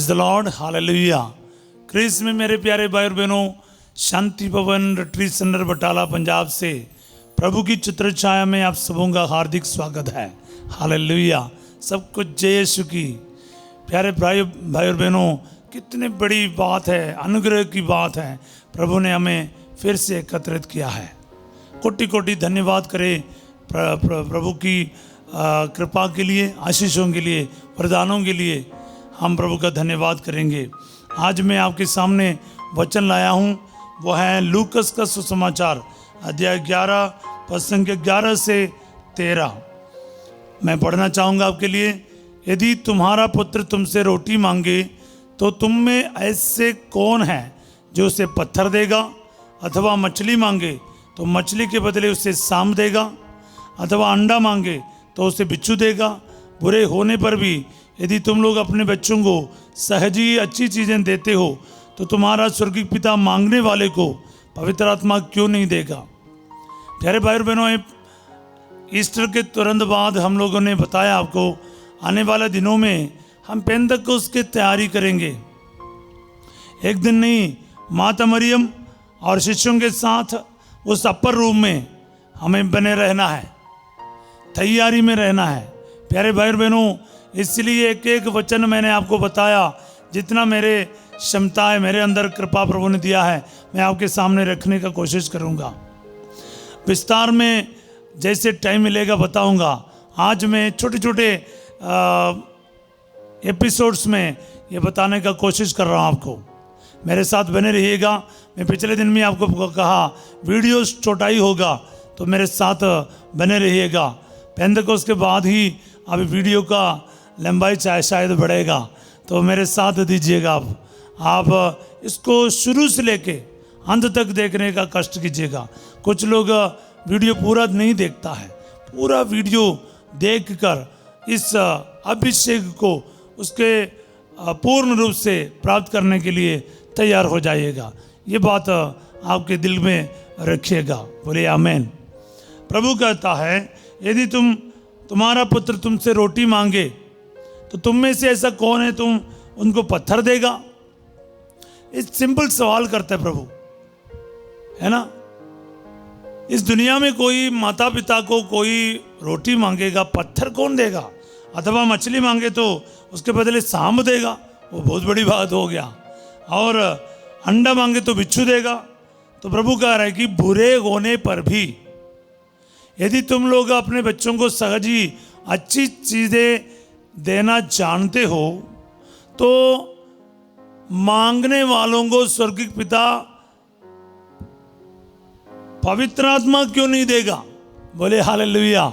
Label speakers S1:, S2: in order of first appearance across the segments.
S1: Praise the lord, hallelujah. Christ में मेरे प्यारे भाई और बहनों, शांति भवन रिट्रीट सेंटर बटाला पंजाब से प्रभु की चित्र छाया में आप सबों का हार्दिक स्वागत है। हालेलुया। सब कुछ जय यीशु की। प्यारे भाई और बहनों, कितनी बड़ी बात है, अनुग्रह की बात है। प्रभु ने हमें फिर से एकत्रित किया है। कोटि कोटि धन्यवाद करें प्रभु की कृपा के लिए, आशीषों के लिए, वरदानों के लिए हम प्रभु का धन्यवाद करेंगे। आज मैं आपके सामने वचन लाया हूँ, वो है लूकस का सुसमाचार अध्याय 11 पद संख्या 11 से 13। मैं पढ़ना चाहूँगा आपके लिए। यदि तुम्हारा पुत्र तुमसे रोटी मांगे तो तुम में ऐसे कौन है जो उसे पत्थर देगा? अथवा मछली मांगे तो मछली के बदले उसे सांप देगा? अथवा अंडा मांगे तो उसे बिच्छू देगा? बुरे होने पर भी यदि तुम लोग अपने बच्चों को सहज ही अच्छी चीज़ें देते हो तो तुम्हारा स्वर्गीय पिता मांगने वाले को पवित्र आत्मा क्यों नहीं देगा? प्यारे भाई और बहनों, ईस्टर के तुरंत बाद हम लोगों ने बताया आपको, आने वाले दिनों में हम पेंतकोस्त की तैयारी करेंगे। एक दिन नहीं, माता मरियम और शिष्यों के साथ उस अपर रूम में हमें बने रहना है, तैयारी में रहना है। प्यारे भाई और बहनों, इसलिए एक एक वचन मैंने आपको बताया, जितना मेरे क्षमता है, मेरे अंदर कृपा प्रभु ने दिया है, मैं आपके सामने रखने का कोशिश करूंगा। विस्तार में जैसे टाइम मिलेगा बताऊंगा। आज मैं छोटे छोटे एपिसोड्स में ये बताने का कोशिश कर रहा हूँ आपको। मेरे साथ बने रहिएगा। मैं पिछले दिन में आपको कहा वीडियो छोटा ही होगा, तो मेरे साथ बने रहिएगा। पेंतकोस्त के बाद ही अभी वीडियो का लंबाई शायद बढ़ेगा, तो मेरे साथ दीजिएगा। आप इसको शुरू से लेके अंत तक देखने का कष्ट कीजिएगा। कुछ लोग वीडियो पूरा नहीं देखता है, पूरा वीडियो देखकर इस अभिषेक को उसके पूर्ण रूप से प्राप्त करने के लिए तैयार हो जाइएगा। ये बात आपके दिल में रखिएगा। बोलिए आमीन। प्रभु कहता है, यदि तुम्हारा पुत्र तुमसे रोटी मांगे तो तुम में से ऐसा कौन है तुम उनको पत्थर देगा? इस सिंपल सवाल करता है प्रभु, है ना। इस दुनिया में कोई माता पिता को कोई रोटी मांगेगा, पत्थर कौन देगा? अथवा मछली मांगे तो उसके बदले सांप देगा, वो बहुत बड़ी बात हो गया। और अंडा मांगे तो बिच्छू देगा। तो प्रभु कह रहा है कि बुरे होने पर भी यदि तुम लोग अपने बच्चों को सहज ही अच्छी चीज़ें देना जानते हो तो मांगने वालों को स्वर्गीय पिता पवित्र आत्मा क्यों नहीं देगा? बोले हालेलुया।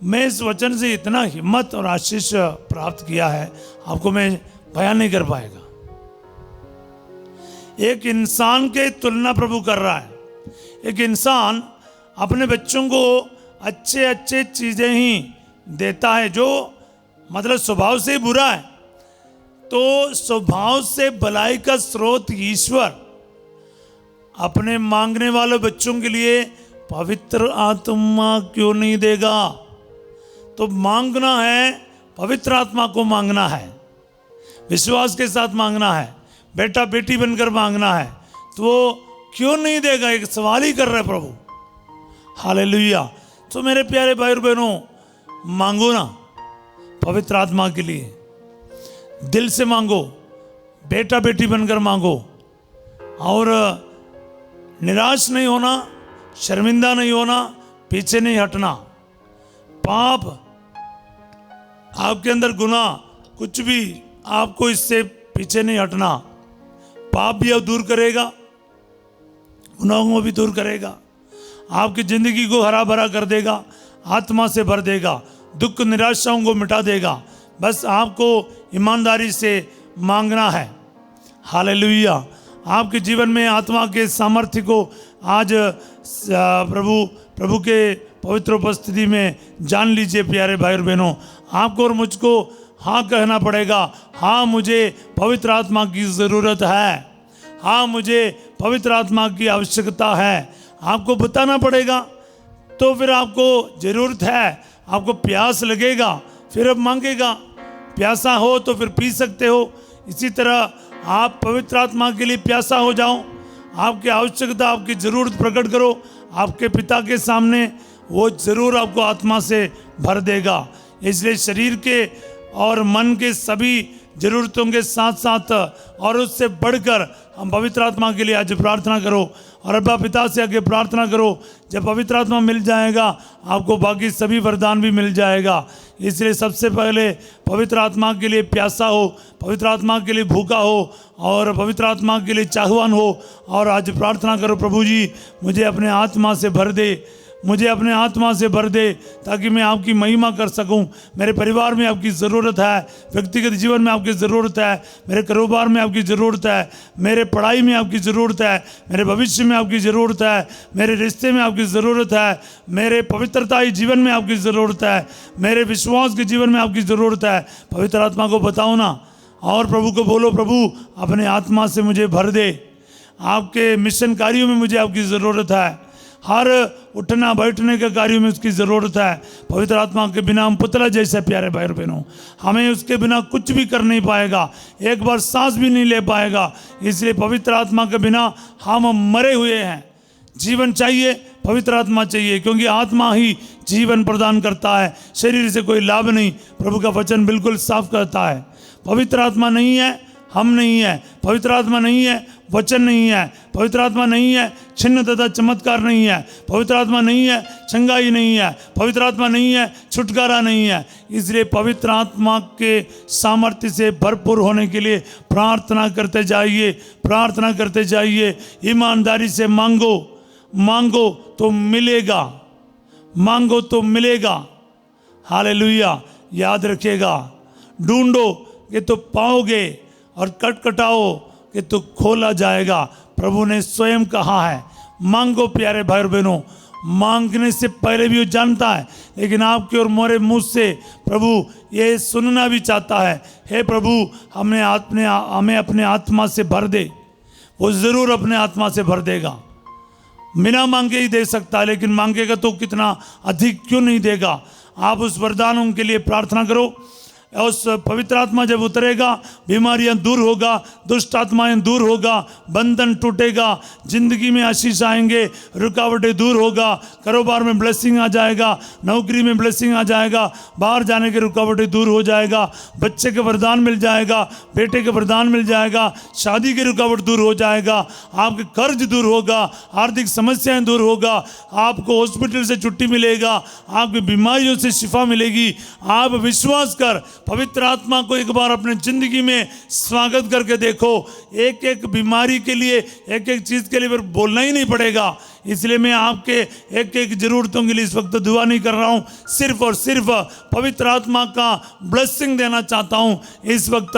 S1: मैं इस वचन से इतना हिम्मत और आशीष प्राप्त किया है, आपको मैं बयान नहीं कर पाएगा। एक इंसान के तुलना प्रभु कर रहा है। एक इंसान अपने बच्चों को अच्छे अच्छे चीज़ें ही देता है, जो मतलब स्वभाव से बुरा है, तो स्वभाव से भलाई का स्रोत ईश्वर अपने मांगने वाले बच्चों के लिए पवित्र आत्मा क्यों नहीं देगा? तो मांगना है, पवित्र आत्मा को मांगना है, विश्वास के साथ मांगना है, बेटा बेटी बनकर मांगना है, तो वो क्यों नहीं देगा? एक सवाल ही कर रहे प्रभु। हालेलुया। तो मेरे प्यारे भाई और बहनों, मांगो ना पवित्र आत्मा के लिए, दिल से मांगो, बेटा बेटी बनकर मांगो, और निराश नहीं होना, शर्मिंदा नहीं होना, पीछे नहीं हटना। पाप, आपके अंदर गुनाह, कुछ भी, आपको इससे पीछे नहीं हटना। पाप भी अब दूर करेगा, गुनाहों को भी दूर करेगा, आपकी जिंदगी को हरा भरा कर देगा, आत्मा से भर देगा, दुख निराशाओं को मिटा देगा। बस आपको ईमानदारी से मांगना है। हालेलुया। आपके जीवन में आत्मा के सामर्थ्य को आज प्रभु के पवित्र उपस्थिति में जान लीजिए। प्यारे भाई और बहनों, आपको और मुझको हाँ कहना पड़ेगा। हाँ, मुझे पवित्र आत्मा की ज़रूरत है। हाँ, मुझे पवित्र आत्मा की आवश्यकता है। आपको बताना पड़ेगा, तो फिर आपको ज़रूरत है, आपको प्यास लगेगा, फिर अब मांगेगा। प्यासा हो तो फिर पी सकते हो, इसी तरह आप पवित्र आत्मा के लिए प्यासा हो जाओ, आपकी आवश्यकता, आपकी ज़रूरत प्रकट करो आपके पिता के सामने, वो ज़रूर आपको आत्मा से भर देगा। इसलिए शरीर के और मन के सभी ज़रूरतों के साथ साथ और उससे बढ़कर हम पवित्र आत्मा के लिए आज प्रार्थना करो और अब्बा पिता से आगे प्रार्थना करो। जब पवित्र आत्मा मिल जाएगा आपको बाकी सभी वरदान भी मिल जाएगा। इसलिए सबसे पहले पवित्र आत्मा के लिए प्यासा हो, पवित्र आत्मा के लिए भूखा हो और पवित्र आत्मा के लिए चाहवान हो और आज प्रार्थना करो, प्रभु जी मुझे अपने आत्मा से भर दे, मुझे अपने आत्मा से भर दे ताकि मैं आपकी महिमा कर सकूं। मेरे परिवार में आपकी ज़रूरत है, व्यक्तिगत जीवन में आपकी ज़रूरत है, मेरे कारोबार में आपकी ज़रूरत है, मेरे पढ़ाई में आपकी ज़रूरत है, मेरे भविष्य में आपकी ज़रूरत है, मेरे रिश्ते में आपकी ज़रूरत है, मेरे पवित्रताई जीवन में आपकी ज़रूरत है, मेरे विश्वास के जीवन में आपकी ज़रूरत है। पवित्र आत्मा को बताओ ना और प्रभु को बोलो, प्रभु अपने आत्मा से मुझे भर दे। आपके मिशन कार्यों में मुझे आपकी ज़रूरत है, हर उठना बैठने के कार्यों में उसकी ज़रूरत है। पवित्र आत्मा के बिना हम पुतला जैसे प्यारे भाई और बहनों, हमें उसके बिना कुछ भी कर नहीं पाएगा, एक बार सांस भी नहीं ले पाएगा। इसलिए पवित्र आत्मा के बिना हम मरे हुए हैं। जीवन चाहिए, पवित्र आत्मा चाहिए, क्योंकि आत्मा ही जीवन प्रदान करता है, शरीर से कोई लाभ नहीं। प्रभु का वचन बिल्कुल साफ करता है। पवित्र आत्मा नहीं है, हम नहीं है। पवित्र आत्मा नहीं है, वचन नहीं है। पवित्र आत्मा नहीं है, छिन्न तथा चमत्कार नहीं है। पवित्र आत्मा नहीं है, चंगाई नहीं है। पवित्र आत्मा नहीं है, छुटकारा नहीं है। इसलिए पवित्र आत्मा के सामर्थ्य से भरपूर होने के लिए प्रार्थना करते जाइए, प्रार्थना करते जाइए। ईमानदारी से मांगो, मांगो तो मिलेगा, मांगो तो मिलेगा। हालेलुया। याद रखिएगा, ढूंढो कि तो पाओगे और खटखटाओ कि तो खोला जाएगा। प्रभु ने स्वयं कहा है, मांगो प्यारे भाई और बहनों। मांगने से पहले भी वो जानता है, लेकिन आपके और मोरे मुंह से प्रभु ये सुनना भी चाहता है, हे प्रभु हमें अपने आत्मा से भर दे। वो ज़रूर अपने आत्मा से भर देगा। बिना मांगे ही दे सकता है, लेकिन मांगेगा तो कितना अधिक क्यों नहीं देगा। आप उस वरदानों के लिए प्रार्थना करो। उस पवित्र आत्मा जब उतरेगा, बीमारियां दूर होगा, दुष्ट आत्माएं दूर होगा, बंधन टूटेगा, जिंदगी में आशीष आएंगे, रुकावटें दूर होगा, कारोबार में ब्लेसिंग आ जाएगा, नौकरी में ब्लेसिंग आ जाएगा, बाहर जाने के रुकावटें दूर हो जाएगा, बच्चे के वरदान मिल जाएगा, बेटे के वरदान मिल जाएगा, शादी की रुकावट दूर हो जाएगा, आपके कर्ज दूर होगा, आर्थिक समस्याएं दूर होगा, आपको हॉस्पिटल से छुट्टी मिलेगा, आपकी बीमारियों से शिफा मिलेगी। आप विश्वास कर, पवित्र आत्मा को एक बार अपने जिंदगी में स्वागत करके देखो। एक एक बीमारी के लिए, एक एक चीज़ के लिए फिर बोलना ही नहीं पड़ेगा। इसलिए मैं आपके एक एक ज़रूरतों के लिए इस वक्त दुआ नहीं कर रहा हूँ, सिर्फ और सिर्फ पवित्र आत्मा का ब्लेसिंग देना चाहता हूँ। इस वक्त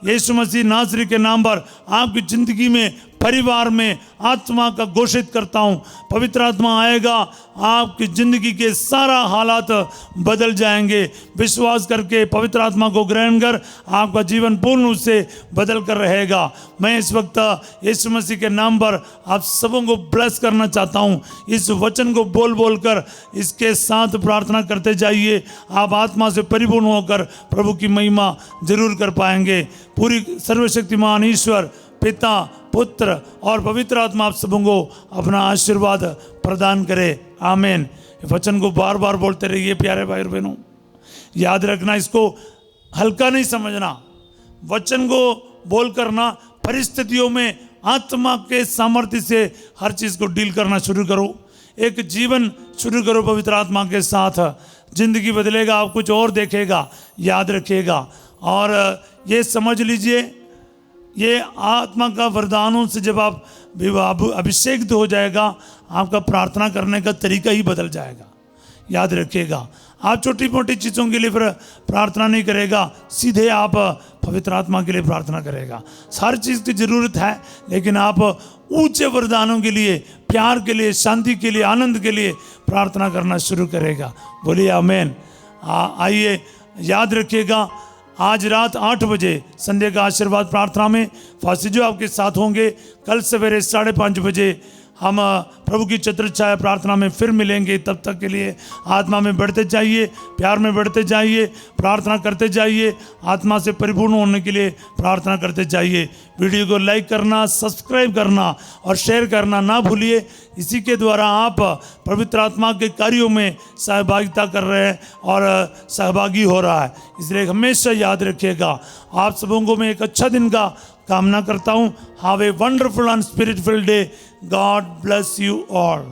S1: यीशु मसीह नासरी के नाम पर आपकी ज़िंदगी में, परिवार में आत्मा का घोषित करता हूँ। पवित्र आत्मा आएगा, आपकी ज़िंदगी के सारा हालात बदल जाएंगे। विश्वास करके पवित्र आत्मा को ग्रहण कर, आपका जीवन पूर्ण रूप से बदल कर रहेगा। मैं इस वक्त यीशु मसीह के नाम पर आप सबों को ब्लेस करना चाहता हूँ। इस वचन को बोल बोल कर इसके साथ प्रार्थना करते जाइए। आप आत्मा से परिपूर्ण होकर प्रभु की महिमा जरूर कर पाएंगे। पूरी सर्वशक्तिमान ईश्वर पिता, पुत्र और पवित्र आत्मा आप सबों को अपना आशीर्वाद प्रदान करे। आमीन। वचन को बार बार बोलते रहिए प्यारे भाई और बहनों। याद रखना, इसको हल्का नहीं समझना। वचन को बोल करना, परिस्थितियों में आत्मा के सामर्थ्य से हर चीज़ को डील करना शुरू करो। एक जीवन शुरू करो पवित्र आत्मा के साथ, जिंदगी बदलेगा, आप कुछ और देखेगा। याद रखिएगा और ये समझ लीजिए, ये आत्मा का वरदानों से जब आप अभिषेक हो जाएगा, आपका प्रार्थना करने का तरीका ही बदल जाएगा। याद रखिएगा, आप छोटी मोटी चीज़ों के लिए फिर प्रार्थना नहीं करेगा, सीधे आप पवित्र आत्मा के लिए प्रार्थना करेगा। हर चीज़ की ज़रूरत है, लेकिन आप ऊंचे वरदानों के लिए, प्यार के लिए, शांति के लिए, आनंद के लिए प्रार्थना करना शुरू करेगा। बोलिए आमीन। आइए, याद रखिएगा, आज रात 8 बजे संडे का आशीर्वाद प्रार्थना में फासिजो आपके साथ होंगे। कल सवेरे 5:30 बजे हम प्रभु की छत्र छाया प्रार्थना में फिर मिलेंगे। तब तक के लिए आत्मा में बढ़ते जाइए, प्यार में बढ़ते जाइए, प्रार्थना करते जाइए, आत्मा से परिपूर्ण होने के लिए प्रार्थना करते जाइए। वीडियो को लाइक करना, सब्सक्राइब करना और शेयर करना ना भूलिए। इसी के द्वारा आप पवित्र आत्मा के कार्यों में सहभागिता कर रहे हैं और सहभागी हो रहा है, इसलिए हमेशा याद रखिएगा। आप सबों को मैं एक अच्छा दिन का कामना करता हूँ। Have a wonderful and spirit field day. God bless you all.